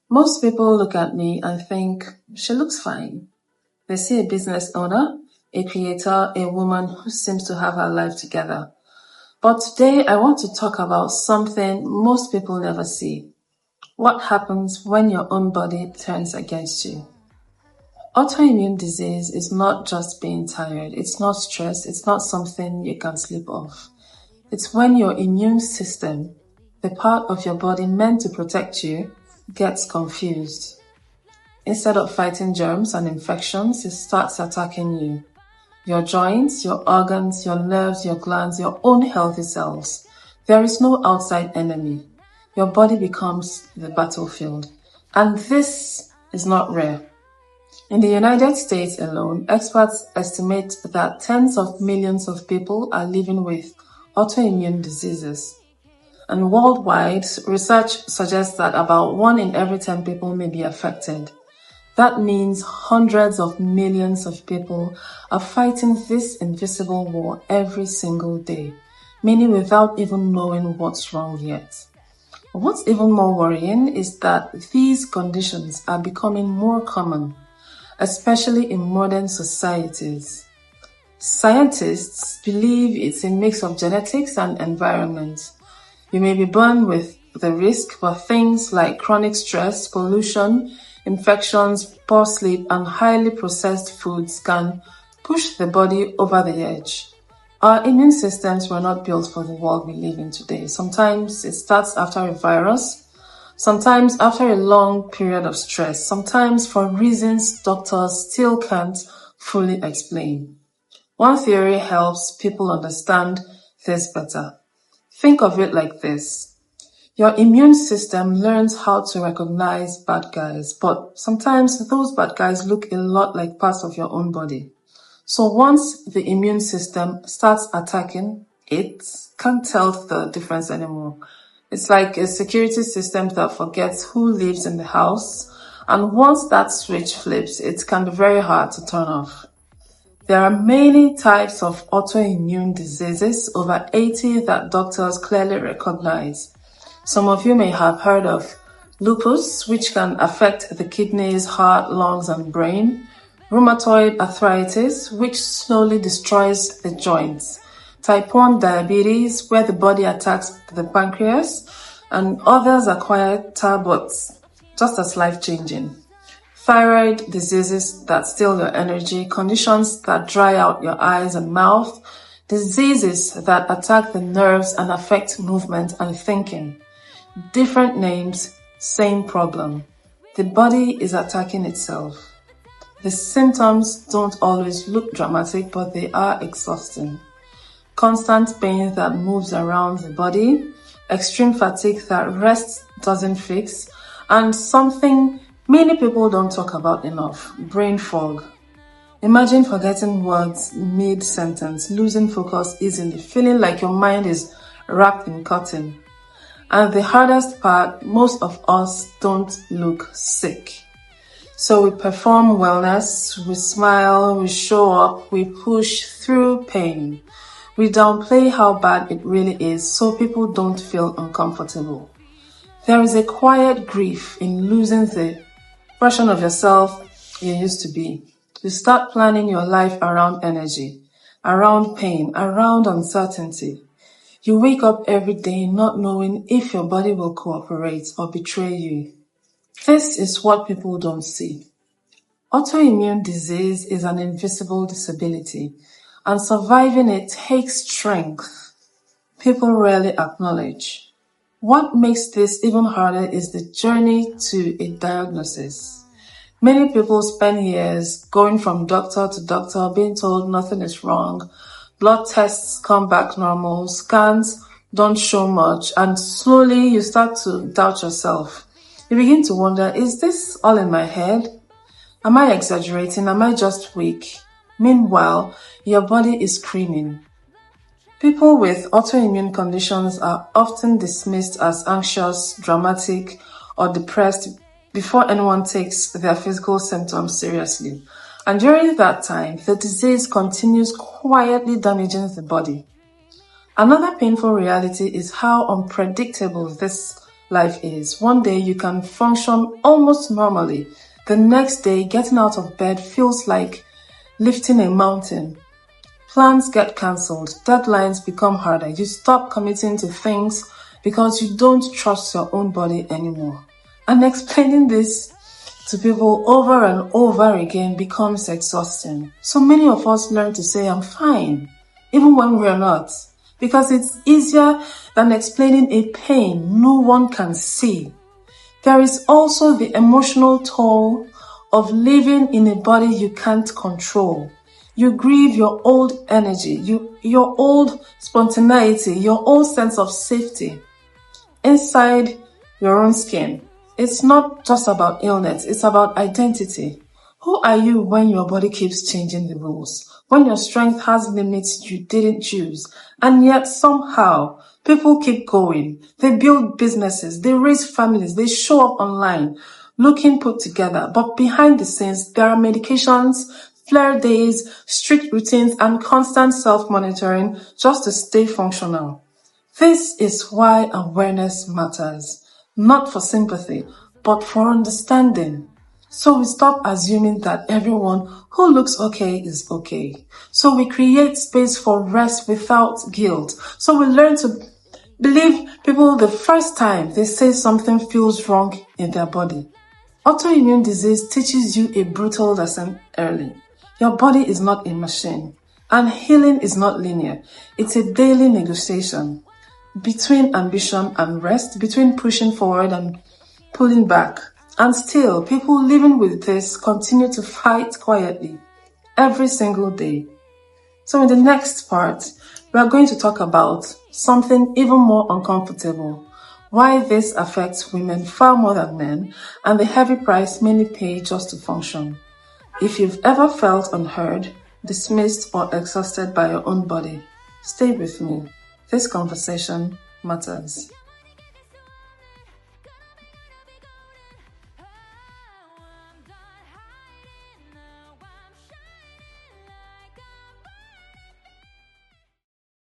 Most people look at me and think, she looks fine. They see a business owner, a creator, a woman who seems to have her life together. But today I want to talk about something most people never see. What happens when your own body turns against you? Autoimmune disease is not just being tired. It's not stress. It's not something you can sleep off. It's when your immune system, the part of your body meant to protect you, gets confused. Instead of fighting germs and infections, it starts attacking you. Your joints, your organs, your nerves, your glands, your own healthy cells. There is no outside enemy. Your body becomes the battlefield. And this is not rare. In the United States alone, experts estimate that tens of millions of people are living with autoimmune diseases. And worldwide, research suggests that about 1 in every 10 people may be affected. That means hundreds of millions of people are fighting this invisible war every single day, many without even knowing what's wrong yet. What's even more worrying is that these conditions are becoming more common, especially in modern societies. Scientists believe it's a mix of genetics and environment. You may be born with the risk, but things like chronic stress, pollution, infections, poor sleep, and highly processed foods can push the body over the edge. Our immune systems were not built for the world we live in today. Sometimes it starts after a virus, sometimes after a long period of stress, sometimes for reasons doctors still can't fully explain. One theory helps people understand this better. Think of it like this. Your immune system learns how to recognize bad guys, but sometimes those bad guys look a lot like parts of your own body. So once the immune system starts attacking, it can't tell the difference anymore. It's like a security system that forgets who lives in the house, and once that switch flips, it can be very hard to turn off. There are many types of autoimmune diseases, over 80 that doctors clearly recognize. Some of you may have heard of lupus, which can affect the kidneys, heart, lungs, and brain. Rheumatoid arthritis, which slowly destroys the joints. Type 1 diabetes, where the body attacks the pancreas. And others are quieter but just as life-changing. Thyroid diseases that steal your energy, conditions that dry out your eyes and mouth, diseases that attack the nerves and affect movement and thinking. Different names, same problem. The body is attacking itself. The symptoms don't always look dramatic, but they are exhausting. Constant pain that moves around the body, extreme fatigue that rest doesn't fix, and something many people don't talk about enough, brain fog. Imagine forgetting words mid-sentence, losing focus easily, feeling like your mind is wrapped in cotton. And the hardest part, most of us don't look sick. So we perform wellness, we smile, we show up, we push through pain. We downplay how bad it really is so people don't feel uncomfortable. There is a quiet grief in losing the version of yourself you used to be. You start planning your life around energy, around pain, around uncertainty. You wake up every day not knowing if your body will cooperate or betray you. This is what people don't see. Autoimmune disease is an invisible disability, and surviving it takes strength people rarely acknowledge. What makes this even harder is the journey to a diagnosis. Many people spend years going from doctor to doctor, being told nothing is wrong. Blood tests come back normal, scans don't show much, and slowly you start to doubt yourself. You begin to wonder, is this all in my head? Am I exaggerating? Am I just weak? Meanwhile, your body is screaming. People with autoimmune conditions are often dismissed as anxious, dramatic, or depressed before anyone takes their physical symptoms seriously. And during that time, the disease continues quietly damaging the body. Another painful reality is how unpredictable this life is. One day you can function almost normally. The next day, getting out of bed feels like lifting a mountain. Plans get cancelled, deadlines become harder. You stop committing to things because you don't trust your own body anymore. And explaining this to people over and over again becomes exhausting. So many of us learn to say, I'm fine, even when we're not, because it's easier than explaining a pain no one can see. There is also the emotional toll of living in a body you can't control. You grieve your old energy, your old spontaneity, your old sense of safety inside your own skin. It's not just about illness, it's about identity. Who are you when your body keeps changing the rules? When your strength has limits you didn't choose, and yet somehow people keep going. They build businesses, they raise families, they show up online, looking put together. But behind the scenes, there are medications, flare days, strict routines, and constant self-monitoring just to stay functional. This is why awareness matters, not for sympathy, but for understanding. So we stop assuming that everyone who looks okay is okay. So we create space for rest without guilt. So we learn to believe people the first time they say something feels wrong in their body. Autoimmune disease teaches you a brutal lesson early. Your body is not a machine, and healing is not linear. It's a daily negotiation between ambition and rest, between pushing forward and pulling back. And still, people living with this continue to fight quietly every single day. So in the next part, we are going to talk about something even more uncomfortable, why this affects women far more than men, and the heavy price many pay just to function. If you've ever felt unheard, dismissed, or exhausted by your own body, stay with me. This conversation matters.